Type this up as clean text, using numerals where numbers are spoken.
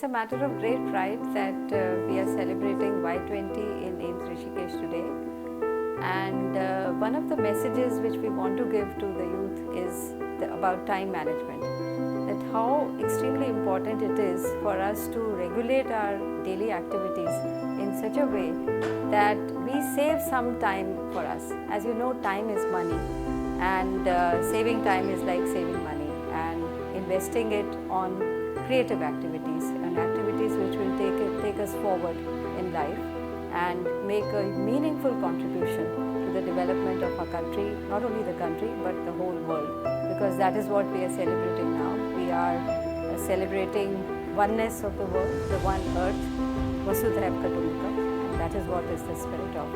It's a matter of great pride that we are celebrating Y20 in AIIMS Rishikesh today. And one of the messages which we want to give to the youth is about time management. That how extremely important it is for us to regulate our daily activities in such a way that we save some time for us. As you know, time is money, and saving time is like saving money, and investing it on creative activities and activities which will take us forward in life and make a meaningful contribution to the development of our country, not only the country but the whole world, because that is what we are celebrating now. We are celebrating oneness of the world, the one earth, Vasudhaiv Kutumbakam, and that is what is the spirit of